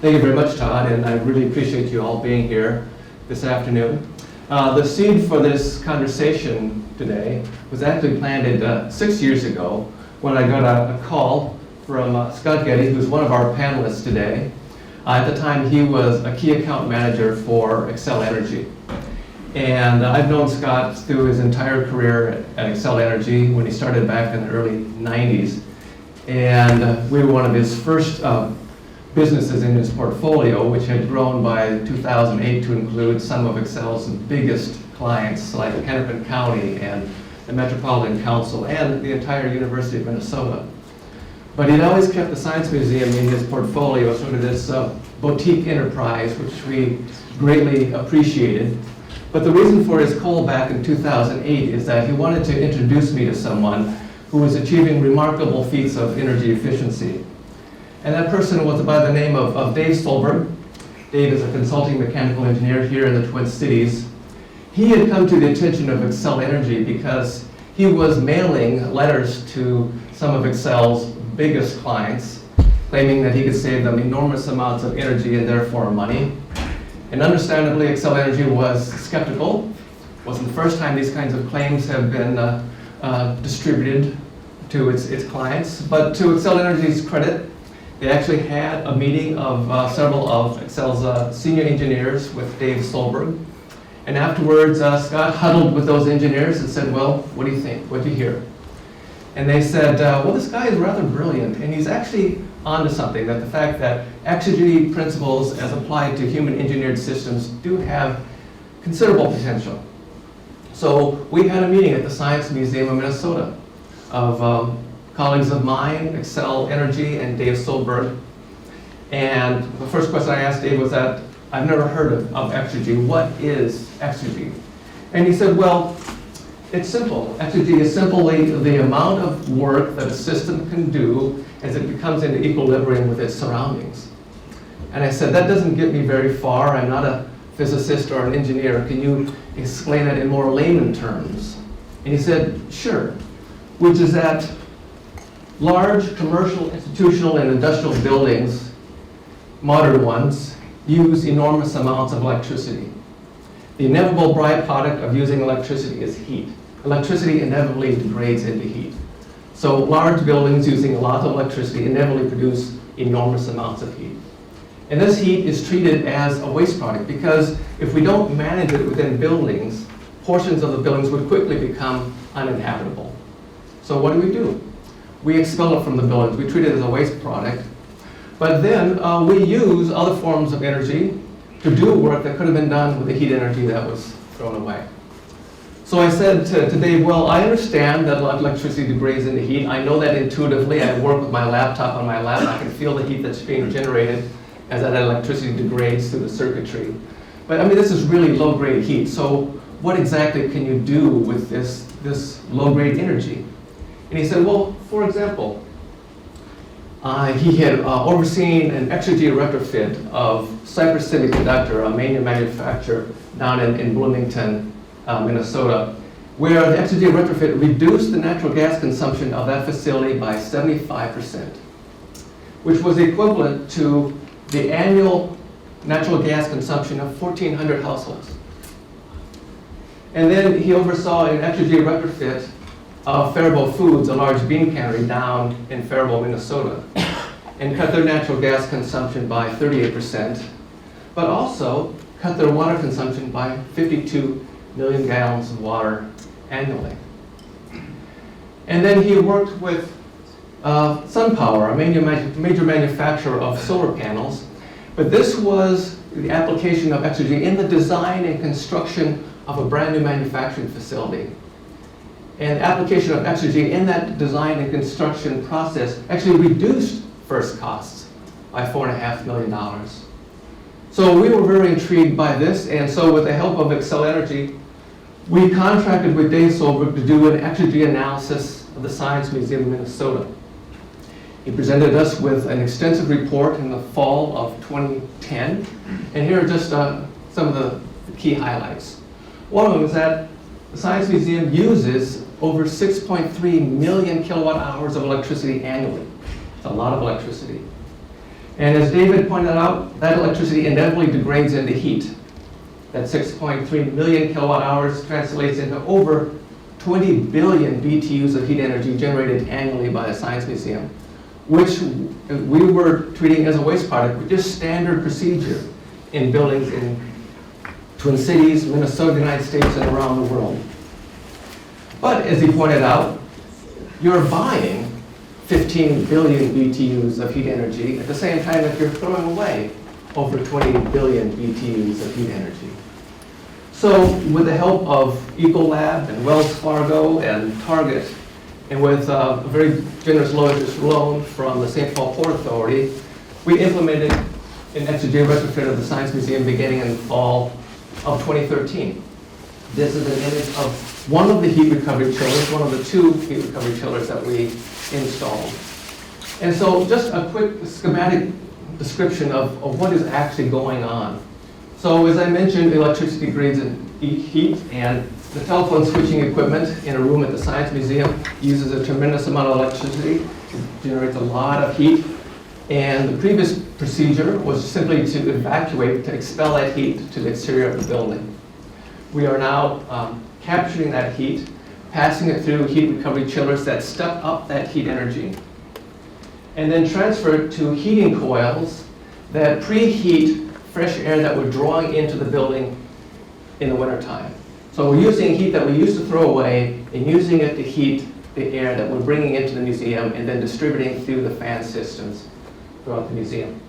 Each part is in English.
Thank you very much, Todd, and I really appreciate you all being here this afternoon. The seed for this conversation today was actually planted 6 years ago when I got a call from Scott Getty, who's one of our panelists today. At the time, he was a key account manager for Xcel Energy. And I've known Scott through his entire career at Xcel Energy when he started back in the early 90s. And we were one of his first businesses in his portfolio, which had grown by 2008 to include some of Xcel's biggest clients, like Hennepin County and the Metropolitan Council and the entire University of Minnesota. But he'd always kept the Science Museum in his portfolio, sort of this boutique enterprise, which we greatly appreciated. But the reason for his call back in 2008 is that he wanted to introduce me to someone who was achieving remarkable feats of energy efficiency. And that person was by the name of Dave Solberg. Dave is a consulting mechanical engineer here in the Twin Cities. He had come to the attention of Xcel Energy because he was mailing letters to some of Xcel's biggest clients, claiming that he could save them enormous amounts of energy and therefore money. And understandably, Xcel Energy was skeptical. It wasn't the first time these kinds of claims have been distributed to its clients. But to Xcel Energy's credit, they actually had a meeting of several of Xcel's senior engineers with Dave Solberg. And afterwards, Scott huddled with those engineers and said, well, what do you think? What do you hear? And they said, well, this guy is rather brilliant, and he's actually onto something, that the fact that exergy principles as applied to human engineered systems do have considerable potential. So we had a meeting at the Science Museum of Minnesota of colleagues of mine, Xcel Energy, and Dave Solberg. And the first question I asked Dave was that, I've never heard of exergy. What is exergy? And he said, well, it's simple. Exergy is simply the amount of work that a system can do as it becomes into equilibrium with its surroundings. And I said, that doesn't get me very far. I'm not a physicist or an engineer. Can you explain it in more layman terms? And he said, sure, which is that large commercial, institutional, and industrial buildings, modern ones, use enormous amounts of electricity. The inevitable byproduct of using electricity is heat. Electricity inevitably degrades into heat. So large buildings using a lot of electricity inevitably produce enormous amounts of heat. And this heat is treated as a waste product because if we don't manage it within buildings, portions of the buildings would quickly become uninhabitable. So what do? We expel it from the buildings. We treat it as a waste product. But then we use other forms of energy to do work that could have been done with the heat energy that was thrown away. So I said to Dave, well, I understand that electricity degrades into heat. I know that intuitively. I work with my laptop on my lap. I can feel the heat that's being generated as that electricity degrades through the circuitry. But I mean, this is really low-grade heat. So what exactly can you do with this low-grade energy? And he said, well, for example, he had overseen an exergy retrofit of Cypress Semiconductor, a major manufacturer down in Bloomington, Minnesota, where the exergy retrofit reduced the natural gas consumption of that facility by 75%, which was equivalent to the annual natural gas consumption of 1,400 households. And then he oversaw an exergy retrofit of Faribault Foods, a large bean cannery down in Faribault, Minnesota, and cut their natural gas consumption by 38%, but also cut their water consumption by 52 million gallons of water annually. And then he worked with SunPower, a major manufacturer of solar panels, but this was the application of exergy in the design and construction of a brand new manufacturing facility. And application of exergy in that design and construction process actually reduced first costs by $4.5 million. So we were very intrigued by this, and so with the help of Xcel Energy, we contracted with Dave Solberg to do an exergy analysis of the Science Museum of Minnesota. He presented us with an extensive report in the fall of 2010, and here are just some of the key highlights. One of them is that the Science Museum uses over 6.3 million kilowatt hours of electricity annually. It's a lot of electricity. And as David pointed out, that electricity inevitably degrades into heat. That 6.3 million kilowatt hours translates into over 20 billion BTUs of heat energy generated annually by the Science Museum, which we were treating as a waste product, which is standard procedure in buildings in Twin Cities, Minnesota, United States, and around the world. But as he pointed out, you're buying 15 billion BTUs of heat energy at the same time that you're throwing away over 20 billion BTUs of heat energy. So with the help of Ecolab and Wells Fargo and Target, and with a very generous low-interest loan from the St. Paul Port Authority, we implemented an Exergy retrofit of the Science Museum beginning in the fall of 2013. This is an image of one of the heat recovery chillers, one of the two heat recovery chillers that we installed. And so just a quick schematic description of what is actually going on. So as I mentioned, electricity degrades in heat, and the telephone switching equipment in a room at the Science Museum uses a tremendous amount of electricity. It generates a lot of heat. And the previous procedure was simply to evacuate, to expel that heat to the exterior of the building. We are now capturing that heat, passing it through heat recovery chillers that step up that heat energy, and then transfer it to heating coils that preheat fresh air that we're drawing into the building in the wintertime. So we're using heat that we used to throw away and using it to heat the air that we're bringing into the museum and then distributing through the fan systems throughout the museum.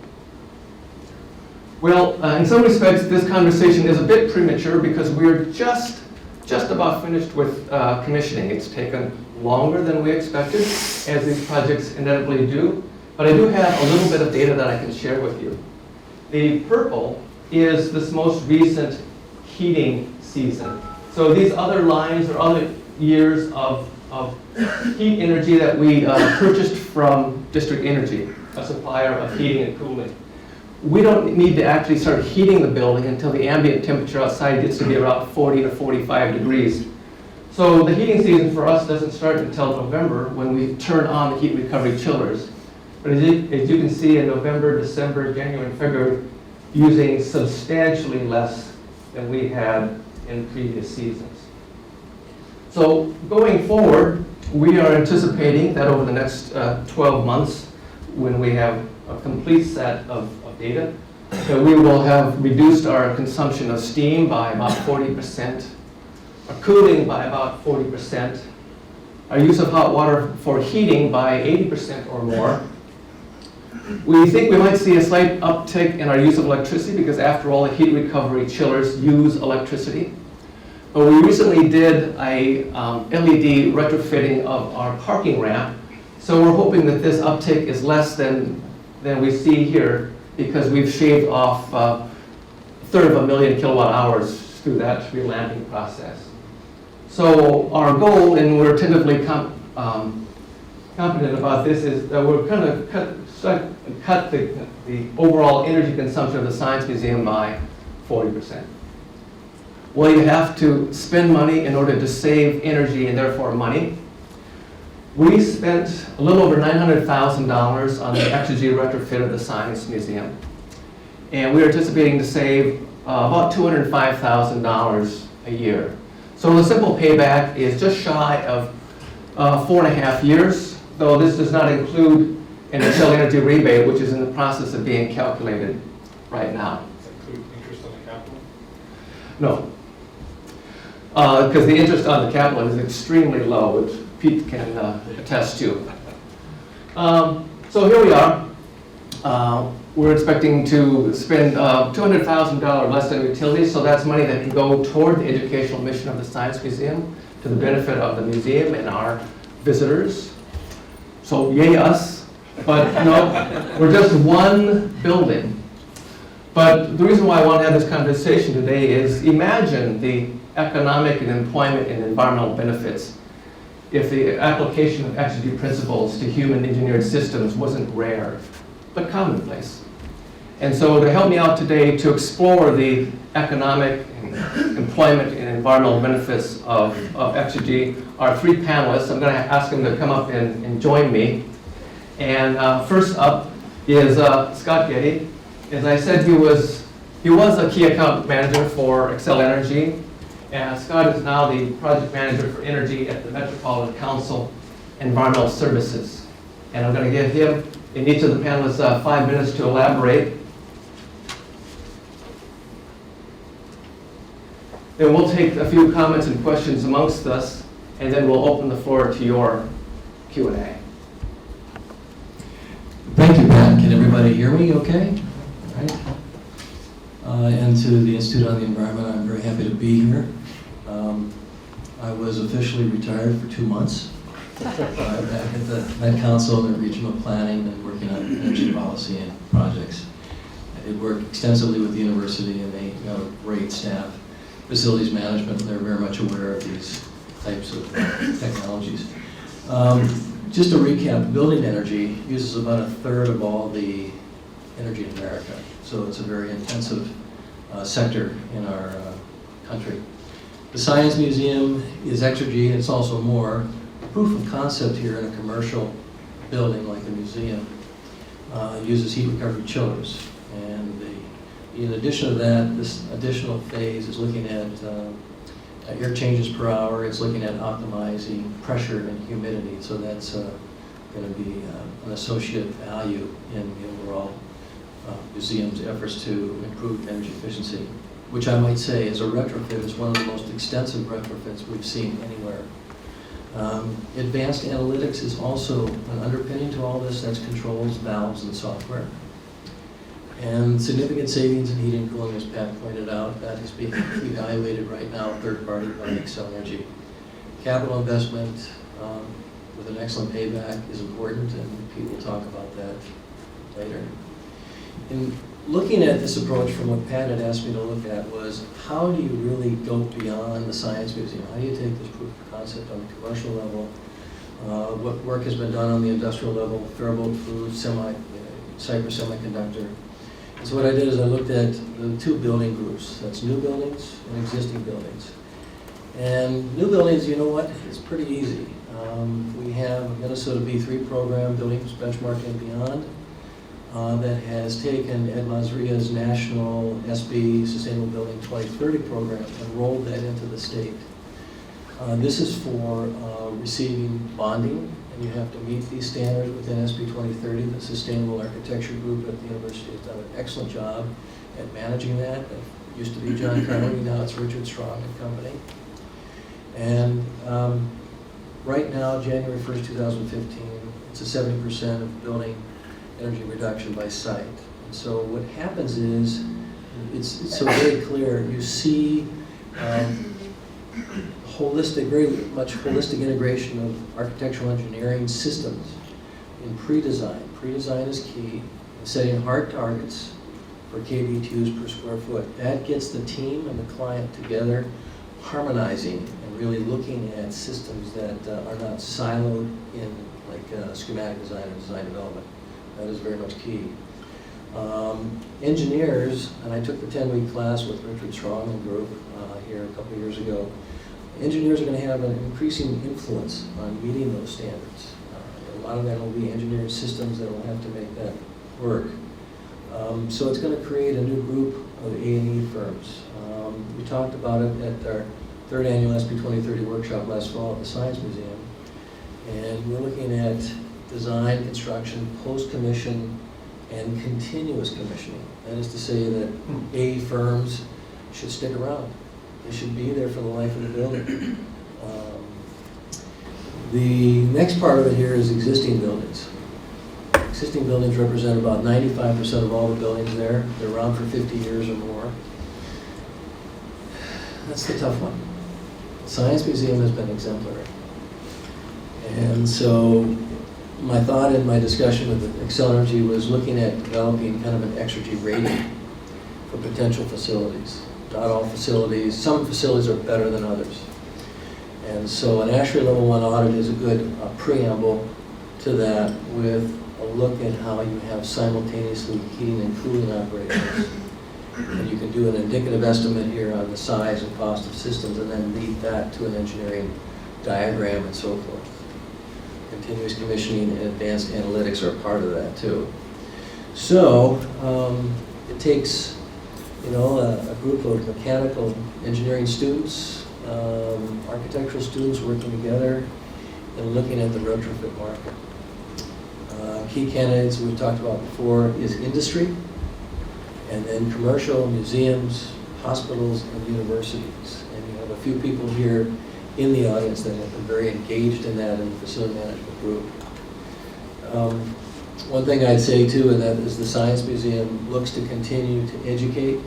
Well, in some respects, this conversation is a bit premature because we're just about finished with commissioning. It's taken longer than we expected, as these projects inevitably do, but I do have a little bit of data that I can share with you. The purple is this most recent heating season. So these other lines are other years of heat energy that we purchased from District Energy, a supplier of heating and cooling. We don't need to actually start heating the building until the ambient temperature outside gets to be about 40 to 45 degrees. So the heating season for us doesn't start until November when we turn on the heat recovery chillers. But as you can see in November, December, January, and February, using substantially less than we had in previous seasons. So going forward, we are anticipating that over the next 12 months, when we have a complete set of data, that we will have reduced our consumption of steam by about 40%, our cooling by about 40%, our use of hot water for heating by 80% or more. We think we might see a slight uptick in our use of electricity because after all, the heat recovery chillers use electricity. But we recently did a LED retrofitting of our parking ramp. So we're hoping that this uptick is less than we see here because we've shaved off a third of a million kilowatt hours through that relamping process. So our goal, and we're tentatively confident about this, is that we're going to cut the overall energy consumption of the Science Museum by 40%. Well, you have to spend money in order to save energy and therefore money. We spent a little over $900,000 on the Exergy retrofit of the Science Museum. And we're anticipating to save about $205,000 a year. So the simple payback is just shy of 4.5 years, though this does not include an Intel energy rebate, which is in the process of being calculated right now. Does that include interest on the capital? No. Because the interest on the capital is extremely low, which Pete can attest to. So here we are. We're expecting to spend $200,000 less than utilities, so that's money that can go toward the educational mission of the Science Museum to the benefit of the museum and our visitors. So yay us, but no, we're just one building. But the reason why I want to have this conversation today is imagine the economic and employment and environmental benefits if the application of Exergy principles to human engineered systems wasn't rare, but commonplace. And so to help me out today to explore the economic, and employment, and environmental benefits of Exergy are three panelists. I'm going to ask them to come up and join me. And first up is Scott Getty. As I said, he was a key account manager for Excel Energy, and Scott is now the project manager for energy at the Metropolitan Council Environmental Services. And I'm going to give him, in each of the panelists, 5 minutes to elaborate. Then we'll take a few comments and questions amongst us, and then we'll open the floor to your Q&A. Thank you, Pat. Can everybody hear me okay? All right. And to the Institute on the Environment, I'm very happy to be here. I was officially retired for 2 months, back at the Met Council and the regional planning and working on energy policy and projects. I did work extensively with the university, and they got a great staff. Facilities management, they're very much aware of these types of technologies. Just to recap, building energy uses about 1/3 of all the energy in America. So it's a very intensive sector in our country. The Science Museum is exergy, it's also more. Proof of concept here in a commercial building like a museum uses heat recovery chillers. And in addition to that, this additional phase is looking at air changes per hour. It's looking at optimizing pressure and humidity. So that's going to be an associate value in the overall museum's efforts to improve energy efficiency, which I might say is a retrofit, is one of the most extensive retrofits we've seen anywhere. Advanced analytics is also an underpinning to all this. That's controls, valves, and software. And significant savings in heating and cooling, as Pat pointed out, that is being evaluated right now, third party by Excel Energy. Capital investment with an excellent payback is important, and Pete will talk about that later. In looking at this approach from what Pat had asked me to look at was, how do you really go beyond the Science Museum? How do you take this proof of concept on the commercial level? What work has been done on the industrial level, Faribault Foods, Cypress Semiconductor. And so what I did is I looked at the 2 building groups. That's new buildings and existing buildings. And new buildings, you know what? It's pretty easy. We have a Minnesota B3 program, Buildings Benchmarking and Beyond, that has taken Ed Mazria's national SB Sustainable Building 2030 program and rolled that into the state. This is for receiving bonding, and you have to meet these standards within SB 2030. The Sustainable Architecture Group at the university has done an excellent job at managing that. It used to be John Carnegie, now it's Richard Strong and Company. And right now, January 1st, 2015, it's a 70% of building energy reduction by site. And so what happens is, it's so very clear. You see very much holistic integration of architectural engineering systems in pre-design. Pre-design is key in setting hard targets for kBTUs per square foot. That gets the team and the client together, harmonizing and really looking at systems that are not siloed in like schematic design and design development. That is very much key. Engineers, and I took the 10-week class with Richard Strong and group here a couple of years ago. Engineers are going to have an increasing influence on meeting those standards. A lot of that will be engineering systems that will have to make that work. So it's going to create a new group of A&E firms. We talked about it at our 3rd annual SB 2030 workshop last fall at the Science Museum. And we're looking at design, construction, post-commission, and continuous commissioning. That is to say that A firms should stick around. They should be there for the life of the building. The next part of it here is existing buildings. Existing buildings represent about 95% of all the buildings there. They're around for 50 years or more. That's the tough one. The Science Museum has been exemplary. And so my thought in my discussion with Excel Energy was looking at developing kind of an exergy rating for potential facilities. Not all facilities, some facilities are better than others. And so an ASHRAE Level 1 audit is a good preamble to that, with a look at how you have simultaneously heating and cooling operations. And you can do an indicative estimate here on the size and cost of systems, and then lead that to an engineering diagram and so forth. Continuous commissioning and advanced analytics are part of that too. So it takes, you know, a group of mechanical engineering students, architectural students working together and looking at the retrofit market. Key candidates we've talked about before is industry, and then commercial, museums, hospitals, and universities. And you have a few people here in the audience that have been very engaged in that in the facility management group. One thing I'd say too, and that is the Science Museum looks to continue to educate.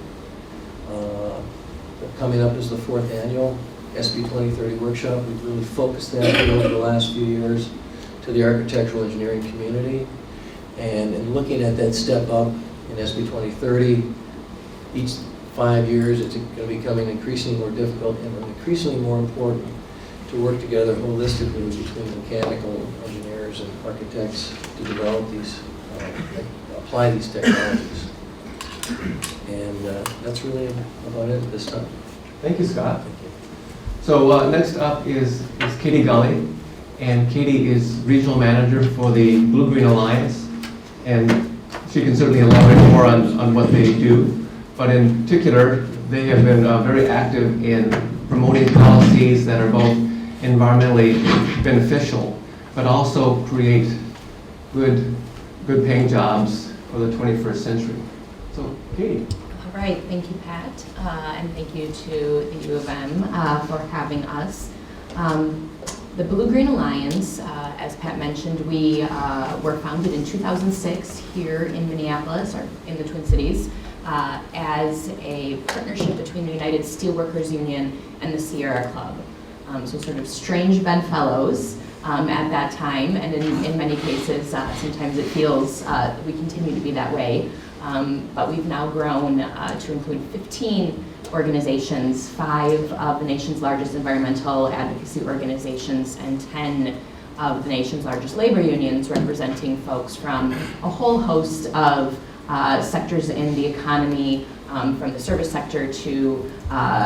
Coming up is the 4th annual SB 2030 workshop. We've really focused that over the last few years to the architectural engineering community. And in looking at that step up in SB 2030, each 5 years it's going to be becoming increasingly more difficult and increasingly more important to work together holistically between mechanical engineers and architects to develop these, apply these technologies. And that's really about it at this time. Thank you, Scott. Thank you. So next up is Katie Gulley, and Katie is Regional Manager for the BlueGreen Alliance, and she can certainly elaborate more on what they do, but in particular, they have been very active in promoting policies that are both environmentally beneficial, but also create good paying jobs for the 21st century. So, Katie. All right, thank you, Pat, and thank you to the U of M for having us. The BlueGreen Alliance, as Pat mentioned, we were founded in 2006 here in Minneapolis, or in the Twin Cities, as a partnership between the United Steelworkers Union and the Sierra Club. So sort of strange bedfellows at that time, and in many cases, sometimes it feels we continue to be that way. But we've now grown to include 15 organizations, 5 of the nation's largest environmental advocacy organizations, and 10 of the nation's largest labor unions, representing folks from a whole host of sectors in the economy, from the service sector to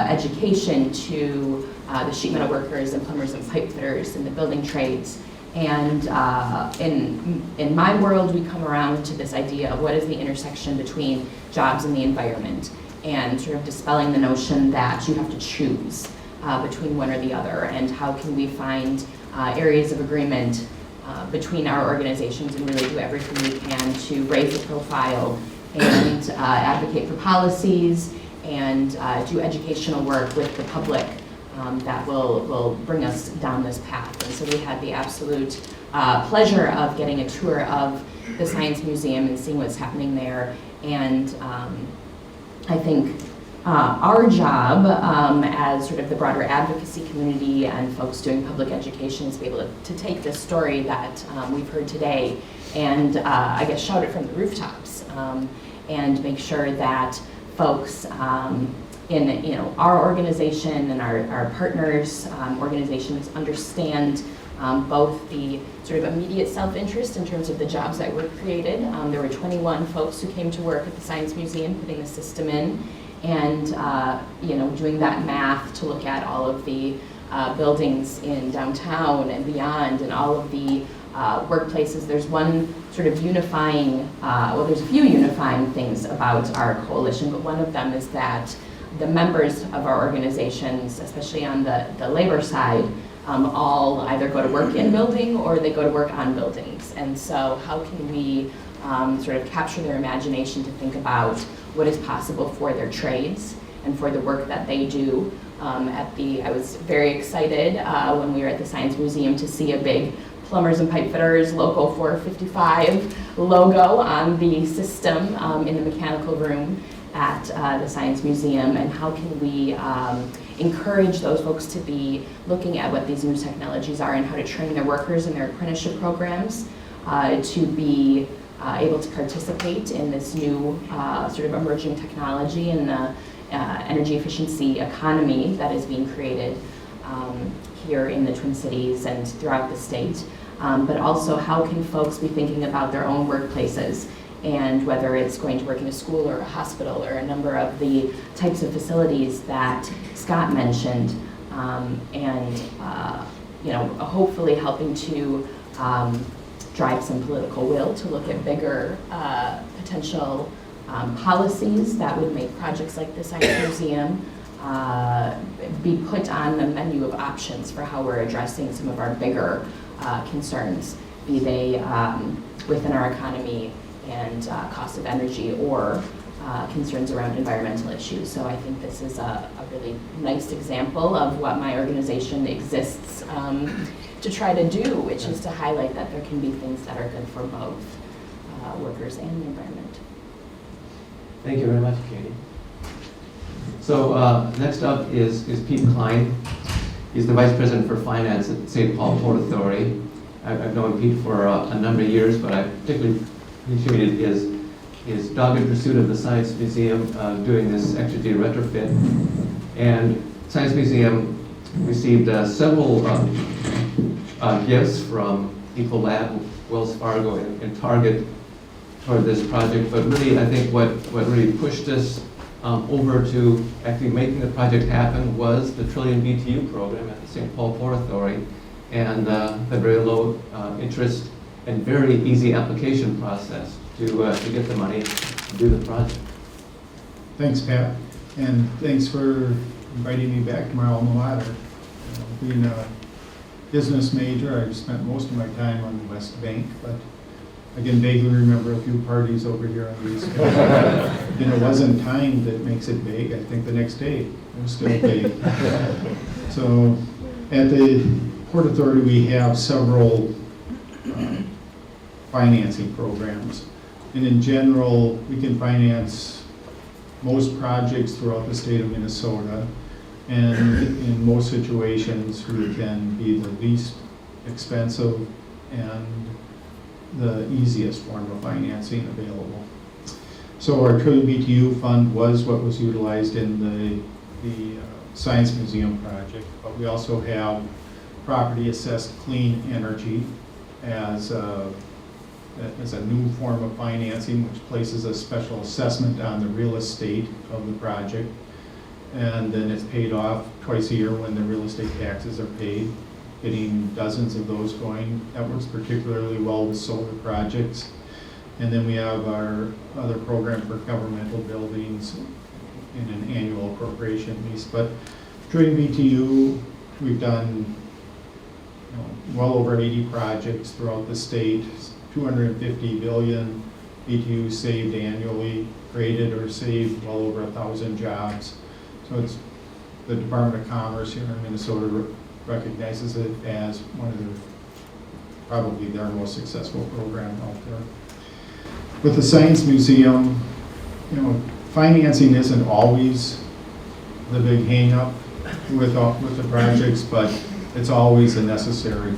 education to the sheet metal workers and plumbers and pipe fitters and the building trades. And in my world, we come around to this idea of what is the intersection between jobs and the environment, and sort of dispelling the notion that you have to choose between one or the other, and how can we find areas of agreement between our organizations and really do everything we can to raise the profile and advocate for policies and do educational work with the public that will bring us down this path. And so we had the absolute pleasure of getting a tour of the Science Museum and seeing what's happening there. And I think our job as sort of the broader advocacy community and folks doing public education is to be able to take this story that we've heard today and I guess shout it from the rooftops and make sure that folks in our organization and our partners' organizations understand both the sort of immediate self-interest in terms of the jobs that were created. There were 21 folks who came to work at the Science Museum putting the system in, and doing that math to look at all of the buildings in downtown and beyond, and all of the workplaces. There's one sort of unifying, there's a few unifying things about our coalition, but one of them is that the members of our organizations, especially on the labor side, all either go to work in building or they go to work on buildings. And so how can we sort of capture their imagination to think about what is possible for their trades and for the work that they do. I was very excited when we were at the Science Museum to see a big Plumbers and Pipe Fitters Local 455 logo on the system in the mechanical room at the Science Museum, and how can we encourage those folks to be looking at what these new technologies are and how to train their workers in their apprenticeship programs to be able to participate in this new sort of emerging technology and the energy efficiency economy that is being created here in the Twin Cities and throughout the state. But also, how can folks be thinking about their own workplaces, and whether it's going to work in a school or a hospital or a number of the types of facilities that Scott mentioned, and hopefully helping to drive some political will to look at bigger potential policies that would make projects like the Science Museum be put on the menu of options for how we're addressing some of our bigger concerns, be they within our economy and cost of energy or concerns around environmental issues. So I think this is a really nice example of what my organization exists to try to do, which is to highlight that there can be things that are good for both workers and the environment. Thank you very much, Katie. So next up is Pete Klein. He's the Vice President for Finance at St. Paul Port Authority. I've known Pete for a number of years, but I particularly appreciated his dogged pursuit of the Science Museum doing this extra-day retrofit. And Science Museum received several gifts from Ecolab, Wells Fargo, and Target toward this project. But really, I think what really pushed us over to actually making the project happen was the Trillion BTU program at the St. Paul Port Authority, and the very low interest and very easy application process to get the money to do the project. Thanks, Pat, and thanks for inviting me back to my alma mater. Being a business major, I've spent most of my time on the West Bank, but I can vaguely remember a few parties over here on the East Coast. And it wasn't time that makes it vague. I think the next day it was still vague. So at the Port Authority, we have several financing programs. And in general, we can finance most projects throughout the state of Minnesota. And in most situations, we can be the least expensive and the easiest form of financing available. So our Trillion BTU fund was what was utilized in the Science Museum project, but we also have property assessed clean energy as a new form of financing, which places a special assessment on the real estate of the project. And then it's paid off twice a year when the real estate taxes are paid, getting dozens of those going. That works particularly well with solar projects. And then we have our other program for governmental buildings in an annual appropriation lease. But Trillion BTU, we've done well over 80 projects throughout the state, 250 billion BTU saved annually, created or saved well over 1,000 jobs. So it's the Department of Commerce here in Minnesota recognizes it as one of the, probably their most successful program out there. With the Science Museum, financing isn't always the big hang-up with the projects, but it's always a necessary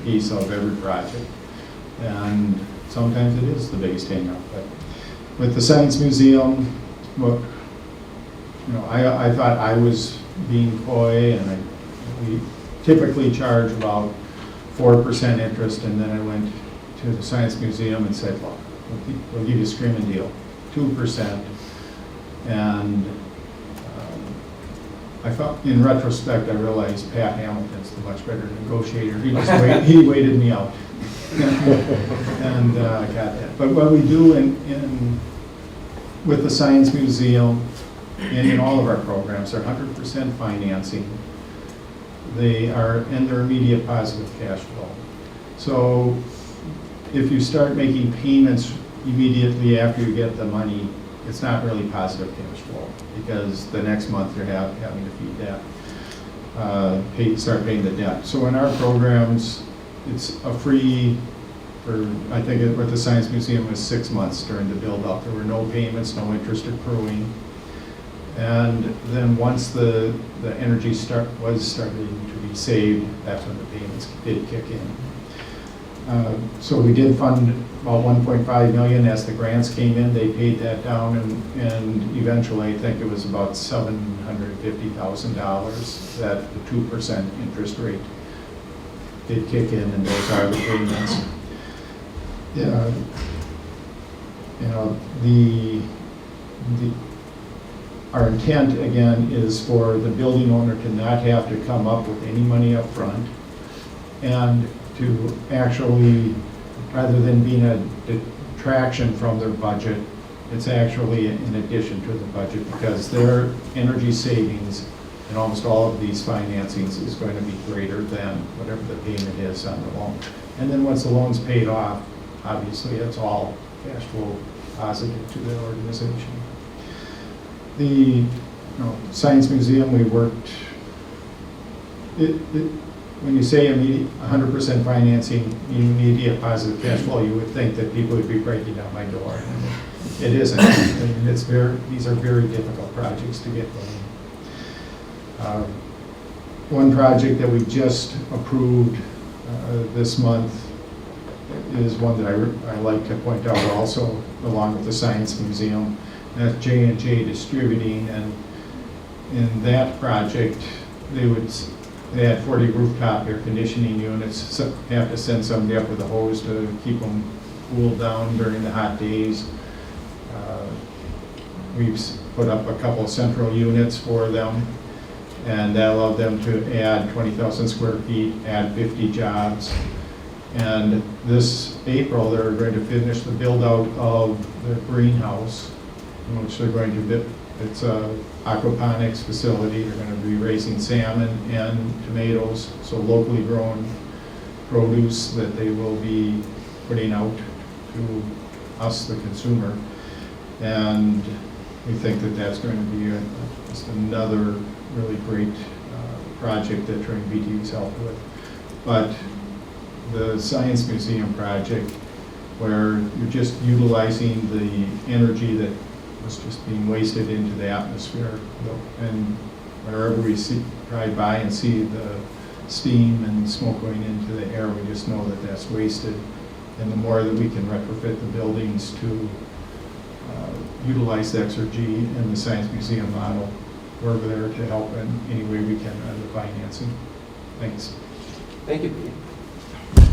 piece of every project. And sometimes it is the biggest hang-up. But with the Science Museum, I thought I was being coy, and we typically charge about 4% interest, and then I went to the Science Museum and said, look, we'll give you a screaming deal, 2%. And I thought, in retrospect, I realized Pat Hamilton's the much better negotiator. He waited me out. And I got that. But what we do with the Science Museum and in all of our programs are 100% financing. They are, and they're immediate positive cash flow. So if you start making payments immediately after you get the money, it's not really positive cash flow, because the next month you're having to feed that, start paying the debt. So in our programs, it's a free, I think with the Science Museum it was 6 months during the build-up. There were no payments, no interest accruing. And then once the energy was starting to be saved, that's when the payments did kick in. So we did fund about 1.5 million as the grants came in. They paid that down, and eventually I think it was about $750,000 that the 2% interest rate did kick in, and those are the payments. Yeah, our intent, again, is for the building owner to not have to come up with any money up front, and to actually rather than being a detraction from their budget, it's actually in addition to the budget, because their energy savings in almost all of these financings is going to be greater than whatever the payment is on the loan. And then once the loan's paid off, obviously it's all cash flow positive to the organization. The Science Museum, we worked, when you say immediate 100% financing, immediate positive cash flow, you would think that people would be breaking down my door. It isn't. I mean, these are very difficult projects to get going. One project that we just approved this month is one that I like to point out also, along with the Science Museum. That's J&J Distributing, and in that project, they had 40 rooftop air conditioning units. So have to send somebody up with a hose to keep them cooled down during the hot days. We've put up a couple of central units for them, and that allowed them to add 20,000 square feet, add 50 jobs. And this April, they're going to finish the build out of the greenhouse, in which they're going to build. It's a aquaponics facility. They're going to be raising salmon and tomatoes, so locally grown produce that they will be putting out to us, the consumer. And we think that that's going to be just another really great project that Trinity BTU's helped with. But the Science Museum project, where you're just utilizing the energy that was just being wasted into the atmosphere, and wherever we drive by and see the steam and smoke going into the air, we just know that that's wasted. And the more that we can retrofit the buildings to utilize the Exergy and the Science Museum model, we're there to help in any way we can on the financing. Thanks. Thank you, Pete.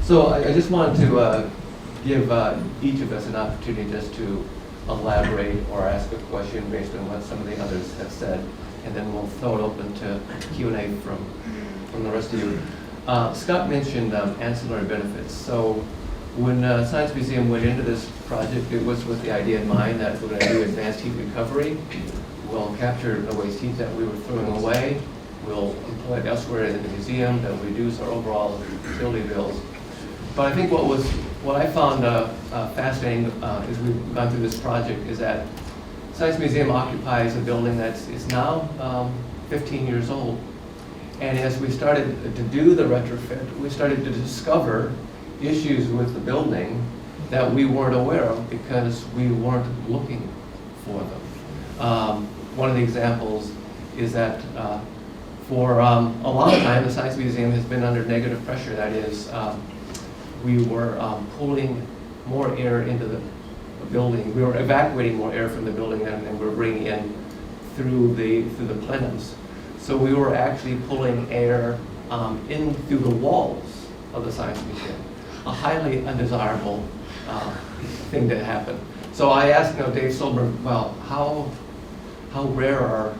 So I just wanted to give each of us an opportunity just to elaborate or ask a question based on what some of the others have said, and then we'll throw it open to Q&A from the rest of you. Scott mentioned ancillary benefits. So when Science Museum went into this project, it was with the idea in mind that we're going to do advanced heat recovery. We'll capture the waste heat that we were throwing away. We'll employ it elsewhere in the museum. That'll reduce our overall utility bills. But I think what I found fascinating as we've gone through this project is that Science Museum occupies a building that is now 15 years old. And as we started to do the retrofit, we started to discover issues with the building that we weren't aware of because we weren't looking for them. One of the examples is that for a long time, the Science Museum has been under negative pressure. That is, we were pulling more air into the building. We were evacuating more air from the building than we were bringing in through the plenums. So we were actually pulling air in through the walls of the Science Museum, a highly undesirable thing to happen. So I asked Dave Solberg, well, how rare or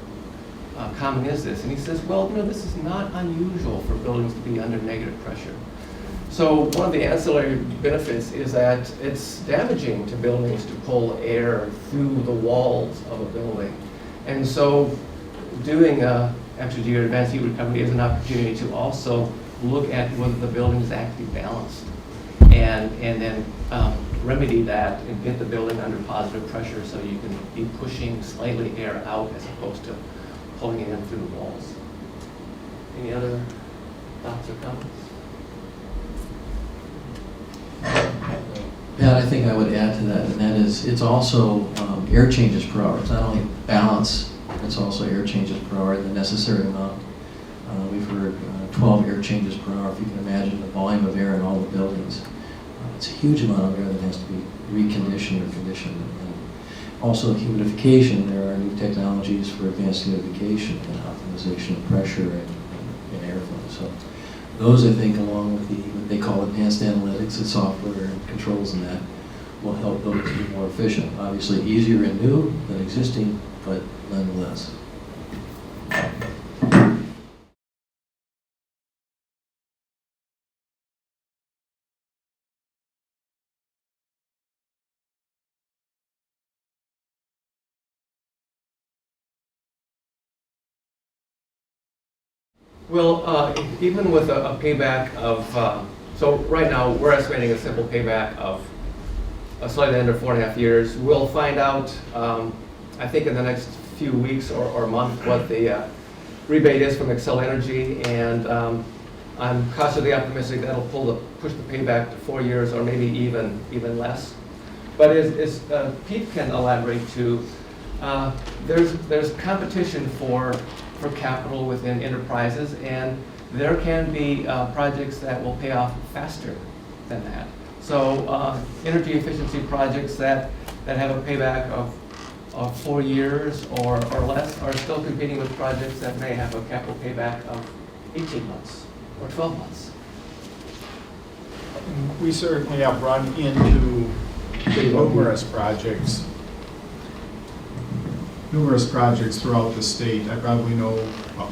common is this? And he says, well, this is not unusual for buildings to be under negative pressure. So one of the ancillary benefits is that it's damaging to buildings to pull air through the walls of a building. And so doing actually advanced heat recovery is an opportunity to also look at whether the building is actually balanced and then remedy that and get the building under positive pressure so you can be pushing slightly air out as opposed to pulling it in through the walls. Any other thoughts or comments? Pat, I think I would add to that, and that is it's also air changes per hour. It's not only balance, it's also air changes per hour, the necessary amount. We've heard 12 air changes per hour. If you can imagine the volume of air in all the buildings, it's a huge amount of air that has to be reconditioned or conditioned. And also humidification. There are new technologies for advanced humidification and optimization of pressure and airflow. So those, I think, along with what they call advanced analytics and software and controls and that, will help buildings be more efficient. Obviously easier and new than existing, but nonetheless. Well, even with a payback of, so right now, we're estimating a simple payback of slightly under 4.5 years. We'll find out, I think in the next few weeks or month, what the rebate is from Excel Energy, and I'm cautiously optimistic that'll push the payback to 4 years or maybe even less. But as Pete can elaborate too, there's competition for capital within enterprises, and there can be projects that will pay off faster than that. So energy efficiency projects that have a payback of 4 years or less are still competing with projects that may have a capital payback of 18 months or 12 months. We certainly have run into numerous projects throughout the state. I probably know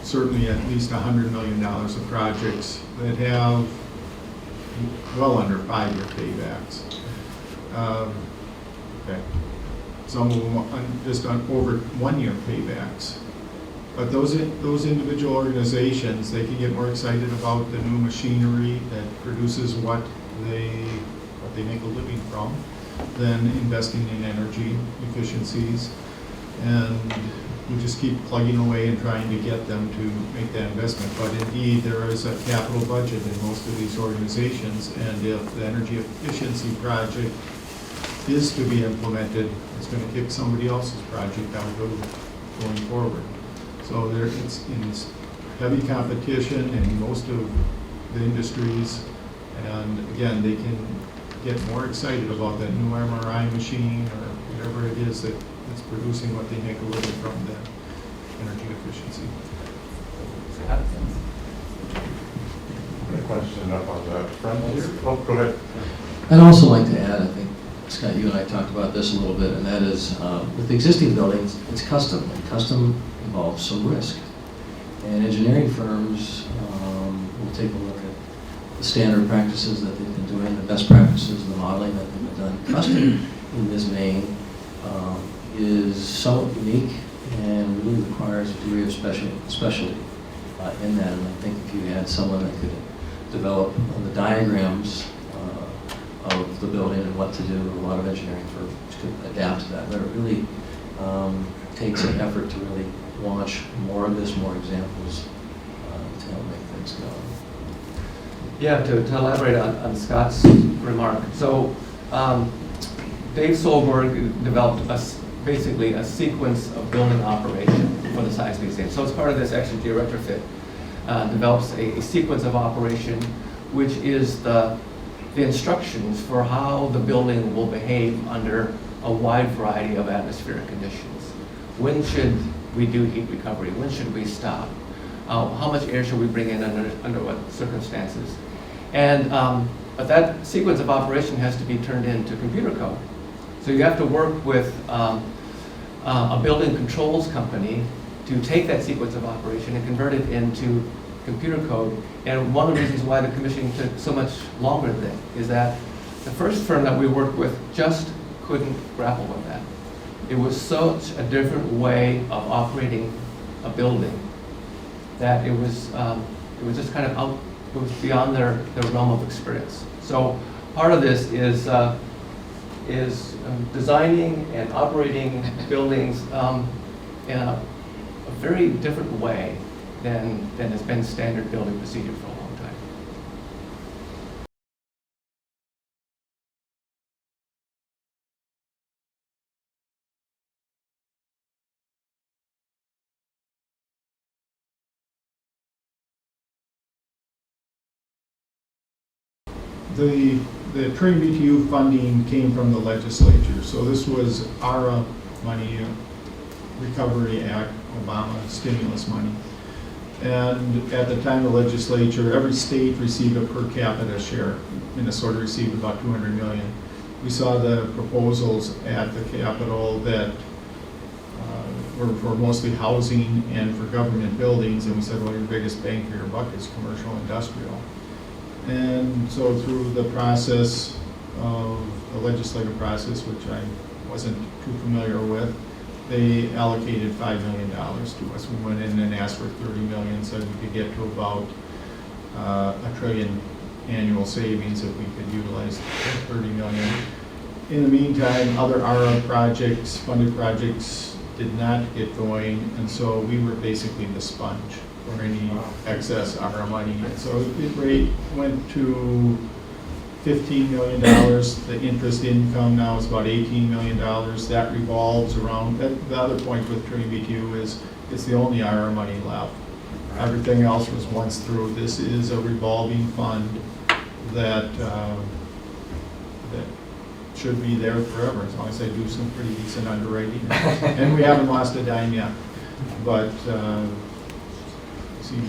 certainly at least $100 million of projects that have well under 5-year paybacks. Okay. Some of them just on over 1-year paybacks. But those individual organizations, they can get more excited about the new machinery that produces what they make a living from than investing in energy efficiencies. And we just keep plugging away and trying to get them to make that investment. But indeed, there is a capital budget in most of these organizations, and if the energy efficiency project is to be implemented, it's going to kick somebody else's project out going forward. So it's in heavy competition in most of the industries, and again, they can get more excited about that new MRI machine or whatever it is that's producing what they make a living from, the energy efficiency. A question up on the front here. Oh, go ahead. I'd also like to add, I think, Scott, you and I talked about this a little bit, and that is, with existing buildings, it's custom, and custom involves some risk. And engineering firms will take a look at the standard practices that they've been doing, the best practices, the modeling that they've been done. Custom in this vein is somewhat unique and really requires a degree of specialty in that. And I think if you had someone that could develop the diagrams of the building and what to do, a lot of engineering firms could adapt to that. But it really takes an effort to really launch more of this, more examples to help make things go. Yeah, to elaborate on Scott's remark. So Dave Solberg developed basically a sequence of building operation for the Science Museum. So as part of this Exergy retrofit, develops a sequence of operation, which is the instructions for how the building will behave under a wide variety of atmospheric conditions. When should we do heat recovery? When should we stop? How much air should we bring in under what circumstances? And but that sequence of operation has to be turned into computer code. So you have to work with a building controls company to take that sequence of operation and convert it into computer code. And one of the reasons why the commissioning took so much longer than is that the first firm that we worked with just couldn't grapple with that. It was such a different way of operating a building that it was just kind of out, it was beyond their realm of experience. So part of this is designing and operating buildings in a very different way than has been standard building procedure for a long time. The Train BTU funding came from the legislature, so this was ARA money, Recovery Act, Obama stimulus money. And at the time of the legislature, every state received a per capita share. Minnesota received about 200 million. We saw the proposals at the Capitol that were for mostly housing and for government buildings, and we said, well, your biggest bang for your buck is commercial industrial. And so through the process of the legislative process, which I wasn't too familiar with, they allocated $5 million to us. We went in and asked for 30 million, said we could get to about $1 trillion annual savings if we could utilize 30 million. In the meantime, other ARA projects, funded projects, did not get going, and so we were basically the sponge for any excess ARA money. And so the rate went to $15 million. The interest income now is about $18 million. That revolves around, the other point with Trinity BTU is it's the only ARA money left. Everything else was once through. This is a revolving fund that should be there forever, as long as they do some pretty decent underwriting. And we haven't lost a dime yet. But see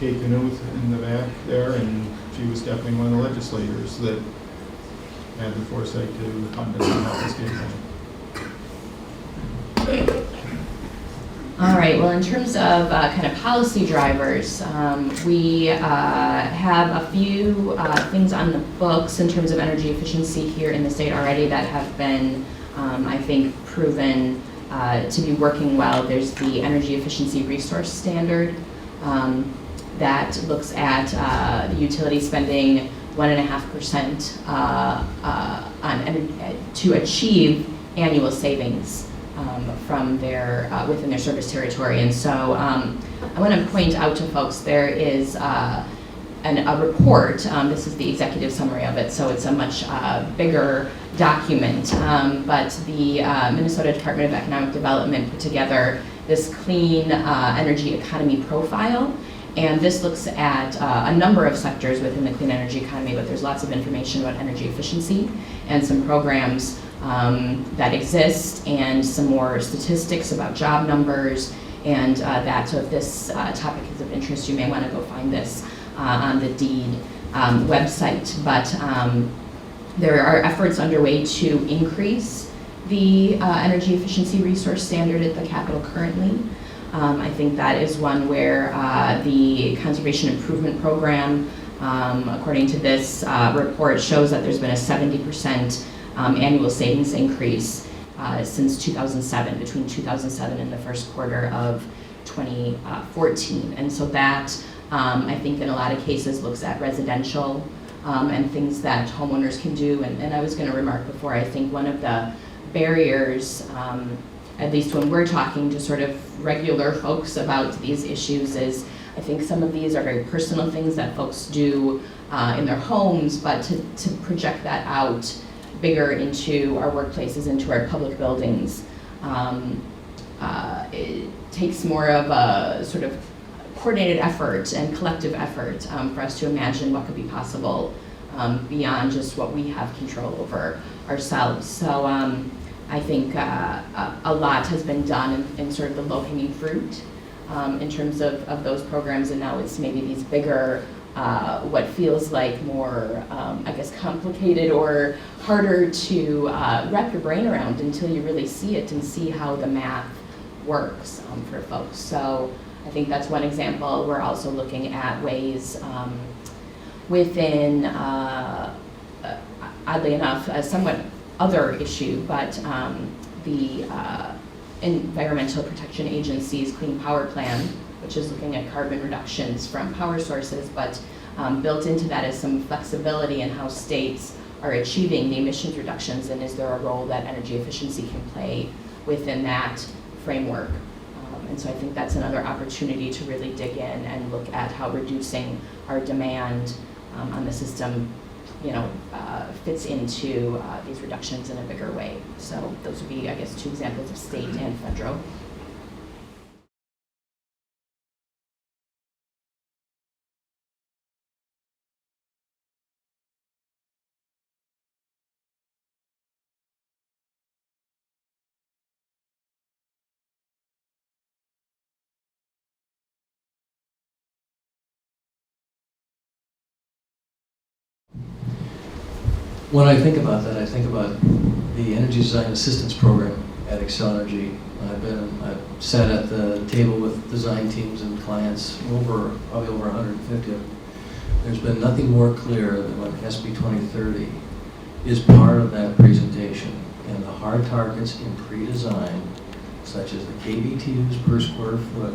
Kate Knuth in the back there, and she was definitely one of the legislators that had the foresight to fund us and help us get going. All right, well, in terms of kind of policy drivers, we have a few things on the books in terms of energy efficiency here in the state already that have been, I think, proven to be working well. There's the Energy Efficiency Resource Standard that looks at the utility spending 1.5% to achieve annual savings from their within their service territory. And so I want to point out to folks there is a report. This is the executive summary of it, so it's a much bigger document. But the Minnesota Department of Economic Development put together this clean energy economy profile. And this looks at a number of sectors within the clean energy economy, but there's lots of information about energy efficiency and some programs that exist, and some more statistics about job numbers and that. So if this topic is of interest, you may want to go find this on the DEED website. But there are efforts underway to increase the energy efficiency resource standard at the Capitol currently. I think that is one where the Conservation Improvement Program, according to this report, shows that there's been a 70% annual savings increase since 2007, between 2007 and the first quarter of 2014. And so that, I think in a lot of cases, looks at residential and things that homeowners can do. And I was going to remark before, I think one of the barriers, at least when we're talking to sort of regular folks about these issues, is I think some of these are very personal things that folks do in their homes, but to project that out bigger into our workplaces, into our public buildings, it takes more of a sort of coordinated effort and collective effort for us to imagine what could be possible beyond just what we have control over ourselves. So I think a lot has been done in sort of the low-hanging fruit in terms of those programs, and now it's maybe these bigger, what feels like more, I guess, complicated or harder to wrap your brain around until you really see it and see how the math works for folks. So I think that's one example. We're also looking at ways within, oddly enough, a somewhat other issue, but the Environmental Protection Agency's Clean Power Plan, which is looking at carbon reductions from power sources, but built into that is some flexibility in how states are achieving the emissions reductions, and is there a role that energy efficiency can play within that framework. And so I think that's another opportunity to really dig in and look at how reducing our demand on the system fits into these reductions in a bigger way. So those would be, I guess, two examples of state and federal. When I think about that, I think about the Energy Design Assistance Program at Excel Energy. I've sat at the table with design teams and clients, probably over 150 of them. There's been nothing more clear than when SB 2030 is part of that presentation, and the hard targets in pre-design such as the KBTUs per square foot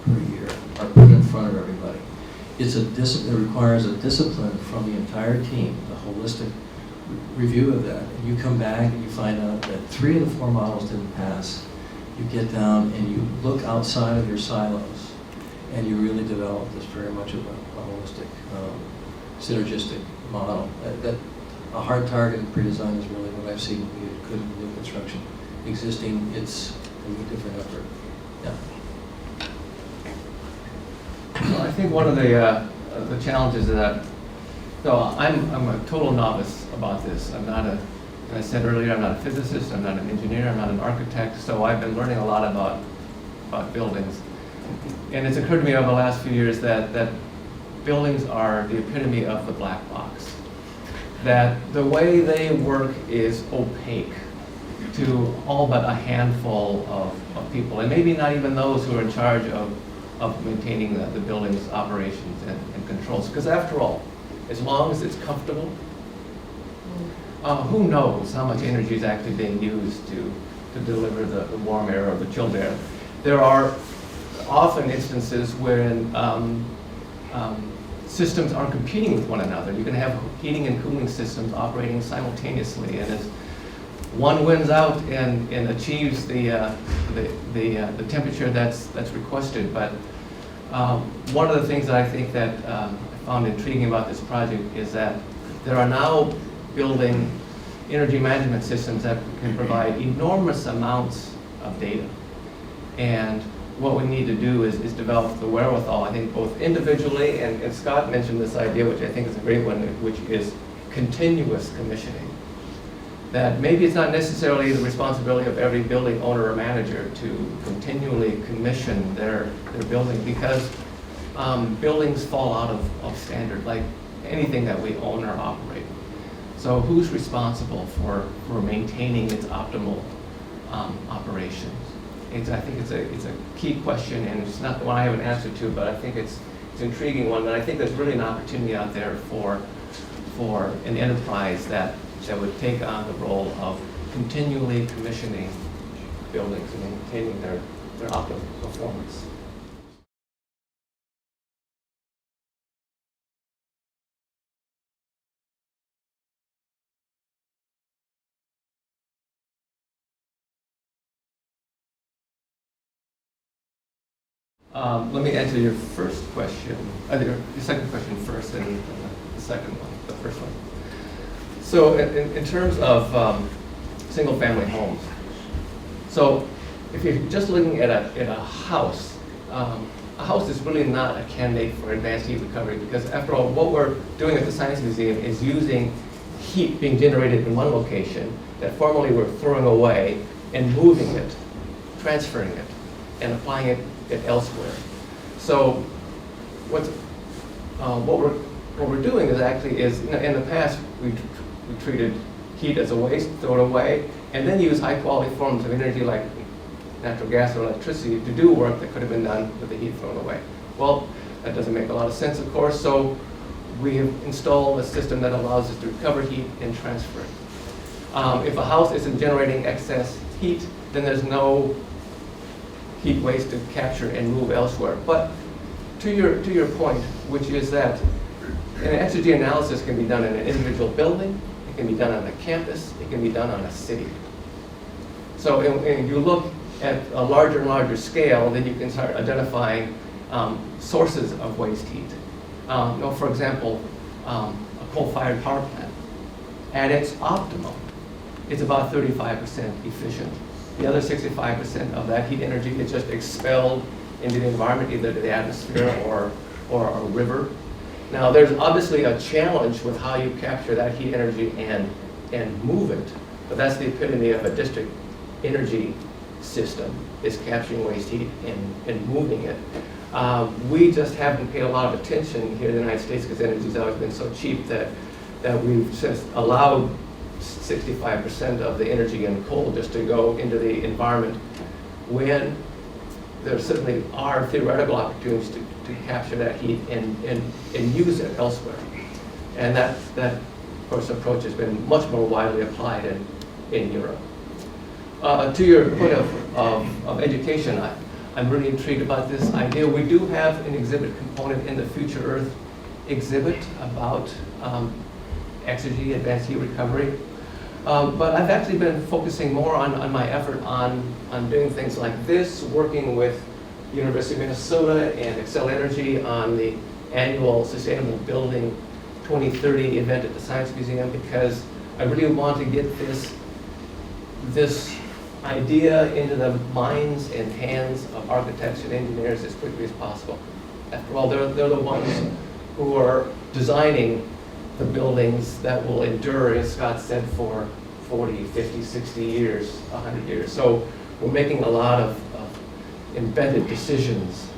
per year, are put in front of everybody. It's a it requires a discipline from the entire team, a holistic review of that. And you come back and you find out that 3 of the 4 models didn't pass. You get down and you look outside of your silos, and you really develop this very much of a holistic, synergistic model. That a hard target in pre-design is really what I've seen when you could in new construction. Existing, it's a different effort. Yeah. Well, I think one of the challenges is that, so I'm a total novice about this. I'm not a, as I said earlier, I'm not a physicist, I'm not an engineer, I'm not an architect, so I've been learning a lot about buildings. And it's occurred to me over the last few years that buildings are the epitome of the black box. That the way they work is opaque to all but a handful of people, and maybe not even those who are in charge of maintaining the building's operations and controls. Because after all, as long as it's comfortable, who knows how much energy is actually being used to deliver the warm air or the chilled air. There are often instances wherein systems aren't competing with one another. You can have heating and cooling systems operating simultaneously, and as one wins out and achieves the temperature that's requested. But one of the things that I think that I found intriguing about this project is that there are now building energy management systems that can provide enormous amounts of data. And what we need to do is develop the wherewithal, I think, both individually, and Scott mentioned this idea, which I think is a great one, which is continuous commissioning. That maybe it's not necessarily the responsibility of every building owner or manager to continually commission their building, because buildings fall out of standard, like anything that we own or operate. So who's responsible for maintaining its optimal operations? I think it's a key question, and it's not the one I have an answer to, but I think it's an intriguing one, and I think there's really an opportunity out there for an enterprise that would take on the role of continually commissioning buildings and maintaining their optimal performance. Let me answer your first question, your second question first, and the second one, the first one. So in terms of single-family homes, so if you're just looking at a house is really not a candidate for advanced heat recovery, because after all, what we're doing at the Science Museum is using heat being generated in one location that formerly we're throwing away and moving it, transferring it, and applying it elsewhere. So what we're doing is actually in the past we treated heat as a waste, throw it away, and then use high quality forms of energy like natural gas or electricity to do work that could have been done with the heat thrown away. Well, that doesn't make a lot of sense, of course, so we have installed a system that allows us to recover heat and transfer it. If a house isn't generating excess heat, then there's no heat waste to capture and move elsewhere. But to your point, which is that an energy analysis can be done in an individual building, it can be done on a campus, it can be done on a city. So if you look at a larger and larger scale, then you can start identifying sources of waste heat. For example, a coal-fired power plant, at its optimum, it's about 35% efficient. The other 65% of that heat energy is just expelled into the environment, either to the atmosphere or a river. Now, there's obviously a challenge with how you capture that heat energy and move it, but that's the epitome of a district energy system, is capturing waste heat and moving it. We just haven't paid a lot of attention here in the United States because energy's always been so cheap that we've just allowed 65% of the energy in coal just to go into the environment, when there certainly are theoretical opportunities to capture that heat and use it elsewhere. And that, of course, approach has been much more widely applied in Europe. To your point of education, I'm really intrigued about this idea. We do have an exhibit component in the Future Earth exhibit about exergy, advanced heat recovery. But I've actually been focusing more on my effort on doing things like this, working with University of Minnesota and Excel Energy on the annual Sustainable Building 2030 event at the Science Museum, because I really want to get this idea into the minds and hands of architects and engineers as quickly as possible. After all, they're the ones who are designing the buildings that will endure, as Scott said, for 40, 50, 60 years, 100 years. So we're making a lot of embedded decisions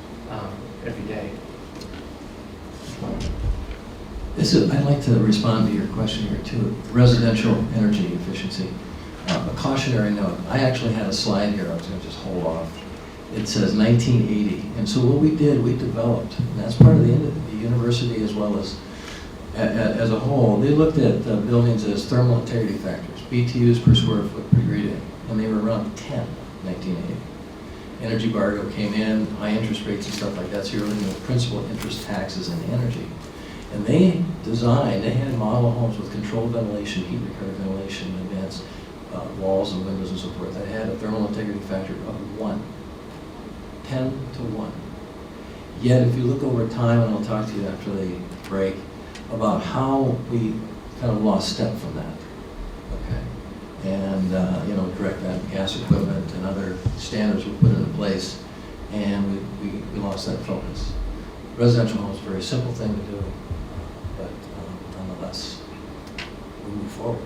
every day. I'd like to respond to your question here too. Residential energy efficiency. A cautionary note. I actually had a slide here. I was going to just hold off. It says 1980, and so what we did, we developed, and that's part of the university as well as a whole. They looked at buildings as thermal integrity factors, BTUs per square foot per degree, and they were around 10 in 1980. Energy embargo came in, high interest rates and stuff like that, so you're looking at principal, interest, taxes, and energy. And they had model homes with controlled ventilation, heat recovery ventilation, advanced walls and windows and so forth. That had a thermal integrity factor of 1, 10 to 1. Yet if you look over time, and I'll talk to you after the break, about how we kind of lost step from that, okay? And, direct that gas equipment and other standards were put into place, and we lost that focus. Residential homes, very simple thing to do, but nonetheless, we move forward.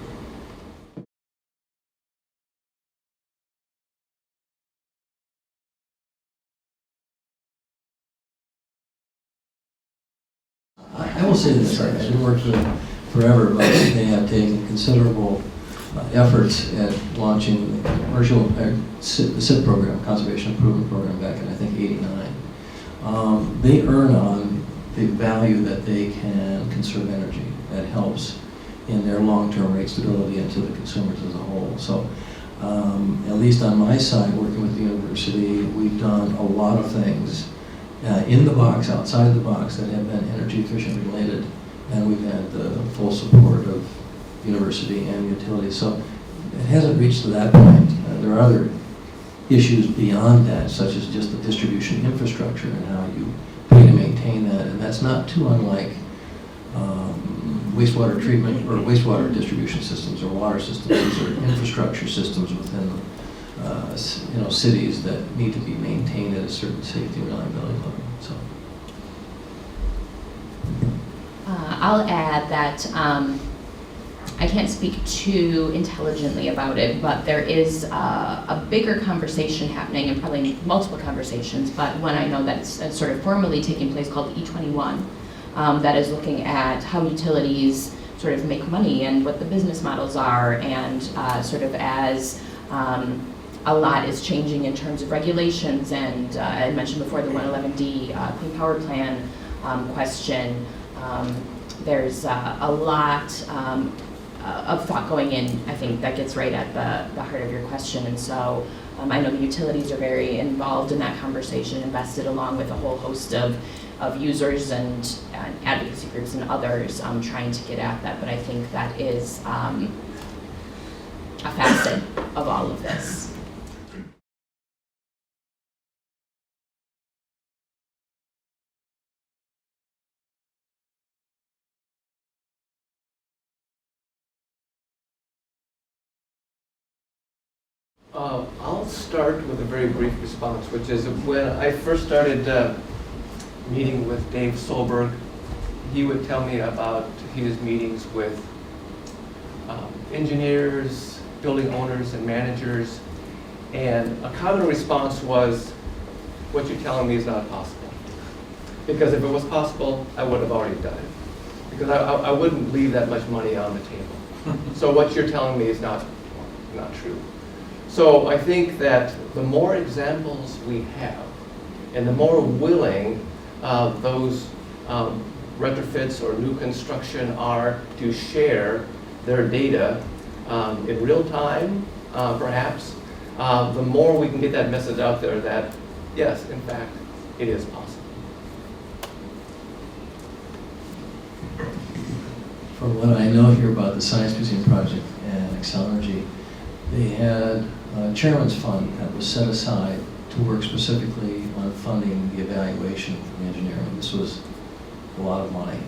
I will say this, I didn't work for them forever, but they have taken considerable efforts at launching the commercial, the SIP program, Conservation Improvement Program, back in, I think, '89. They earn on the value that they can conserve energy. That helps in their long-term rate stability and to the consumers as a whole. So, at least on my side, working with the university, we've done a lot of things in the box, outside the box, that have been energy efficient related, and we've had the full support of university and utilities. So it hasn't reached to that point. There are other issues beyond that, such as just the distribution infrastructure and how you pay to maintain that, and that's not too unlike wastewater treatment or wastewater distribution systems or water systems. These are infrastructure systems within cities that need to be maintained at a certain safety and reliability level. So, I'll add that I can't speak too intelligently about it, but there is a bigger conversation happening, and probably multiple conversations, but one I know that's sort of formally taking place called E21, that is looking at how utilities sort of make money and what the business models are, and sort of as a lot is changing in terms of regulations, and I mentioned before the 111D Clean Power Plan question. There's a lot of thought going in, I think, that gets right at the heart of your question. And so I know the utilities are very involved in that conversation, invested along with a whole host of users and advocacy groups and others trying to get at that. But I think that is a facet of all of this. I'll start with a very brief response, which is when I first started meeting with Dave Solberg, he would tell me about his meetings with engineers, building owners, and managers, and a common response was, what you're telling me is not possible. Because if it was possible, I would have already done it. Because I wouldn't leave that much money on the table. So what you're telling me is not true. So I think that the more examples we have, and the more willing those retrofits or new construction are to share their data in real time, perhaps, the more we can get that message out there that, yes, in fact, it is possible. From what I know here about the Science Museum project and Excel Energy, they had a chairman's fund that was set aside to work specifically on funding the evaluation from engineering. This was a lot of money.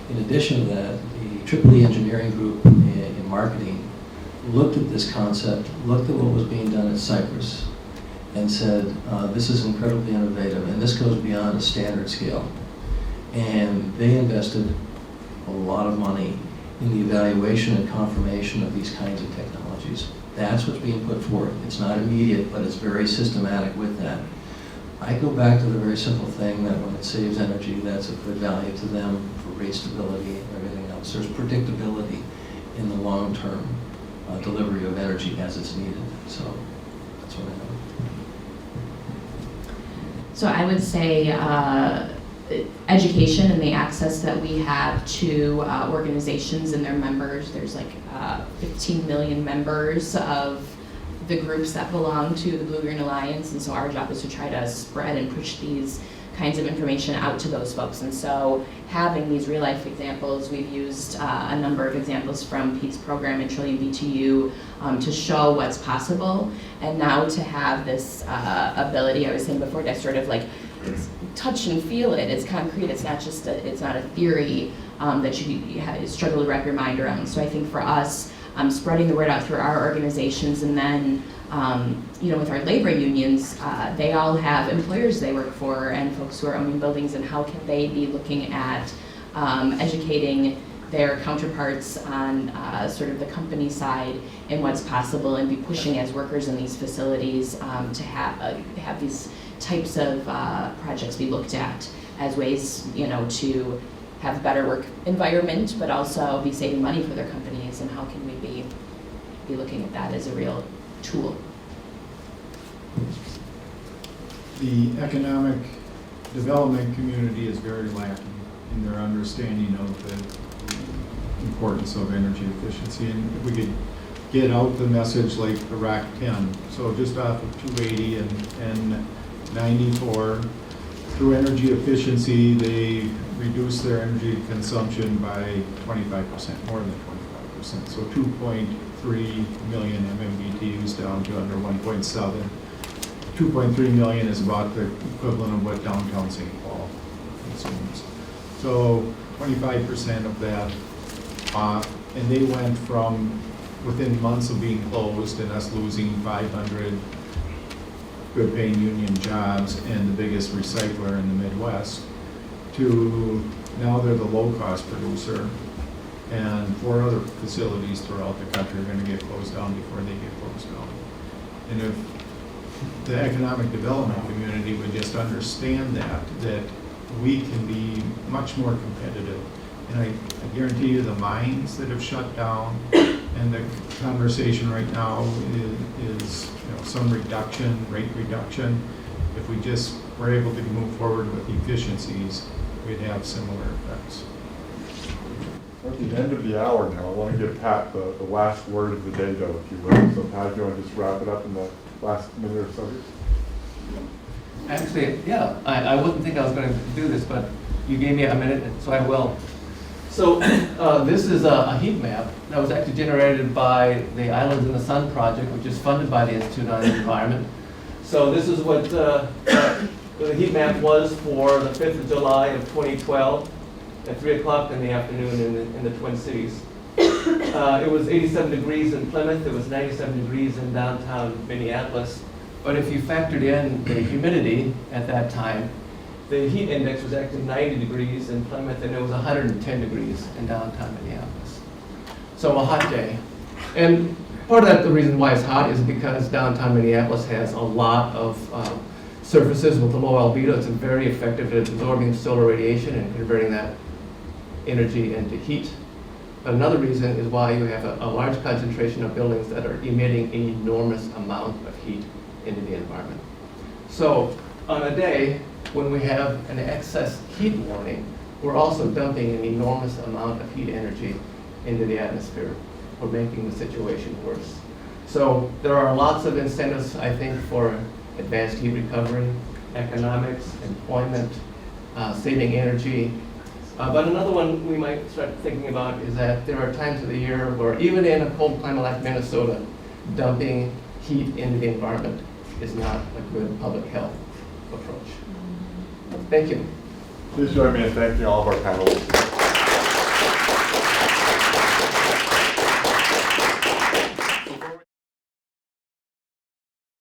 In addition to that, the EEE engineering group in marketing looked at this concept, looked at what was being done at Cypress, and said, this is incredibly innovative, and this goes beyond a standard scale. And they invested a lot of money in the evaluation and confirmation of these kinds of technologies. That's what's being put forward. It's not immediate, but it's very systematic with that. I go back to the very simple thing that when it saves energy, that's a good value to them for rate stability and everything else. There's predictability in the long-term delivery of energy as it's needed. So that's what I know. So I would say education and the access that we have to organizations and their members. There's like 15 million members of the groups that belong to the BlueGreen Alliance, and so our job is to try to spread and push these kinds of information out to those folks. And so having these real life examples, we've used a number of examples from Pete's program in Trillium BTU to show what's possible, and now to have this ability, I was saying before, to sort of like touch and feel it. It's concrete. It's not just it's not a theory that you struggle to wrap your mind around. So I think for us, spreading the word out through our organizations, and then with our labor unions, they all have employers they work for and folks who are owning buildings, and how can they be looking at educating their counterparts on sort of the company side and what's possible, and be pushing as workers in these facilities to have these types of projects be looked at as ways, to have better work environment, but also be saving money for their companies, and how can we be looking at that as a real tool. The economic development community is very lacking in their understanding of the importance of energy efficiency, and if we could get out the message like Iraq 10, so just off of 280 and 94, through energy efficiency, they reduce their energy consumption by 25%, more than 25%. So 2.3 million MMBTUs down to under 1.7. 2.3 million is about the equivalent of what downtown St. Paul consumes. So 25% of that, and they went from within months of being closed and us losing 500 good paying union jobs and the biggest recycler in the Midwest, to now they're the low cost producer, and 4 other facilities throughout the country are going to get closed down before they get closed down. And if the economic development community would just understand that we can be much more competitive. And I guarantee you the mines that have shut down, and the conversation right now is some rate reduction. If we just were able to move forward with efficiencies, we'd have similar effects. We're at the end of the hour now. I want to give Pat the last word of the day, though, if you will. So Pat, do you want to just wrap it up in the last minute or so? Actually, yeah, I wouldn't think I was going to do this, but you gave me a minute, so I will. So this is a heat map that was actually generated by the Islands in the Sun project, which is funded by the Institute on the Environment. So this is what the heat map was for the 5th of July of 2012 at 3 o'clock in the afternoon in the Twin Cities. It was 87 degrees in Plymouth. It was 97 degrees in downtown Minneapolis. But if you factored in the humidity at that time, the heat index was actually 90 degrees in Plymouth, and it was 110 degrees in downtown Minneapolis. So a hot day. And part of that, the reason why it's hot is because downtown Minneapolis has a lot of surfaces with a low albedo. It's very effective at absorbing solar radiation and converting that energy into heat. But another reason is why you have a large concentration of buildings that are emitting an enormous amount of heat into the environment. So on a day when we have an excess heat warning, we're also dumping an enormous amount of heat energy into the atmosphere. We're making the situation worse. So there are lots of incentives, I think, for advanced heat recovery, economics, employment, saving energy. But another one we might start thinking about is that there are times of the year where even in a cold climate like Minnesota, dumping heat into the environment is not a good public health approach. Thank you. Please join me in thanking all of our panelists.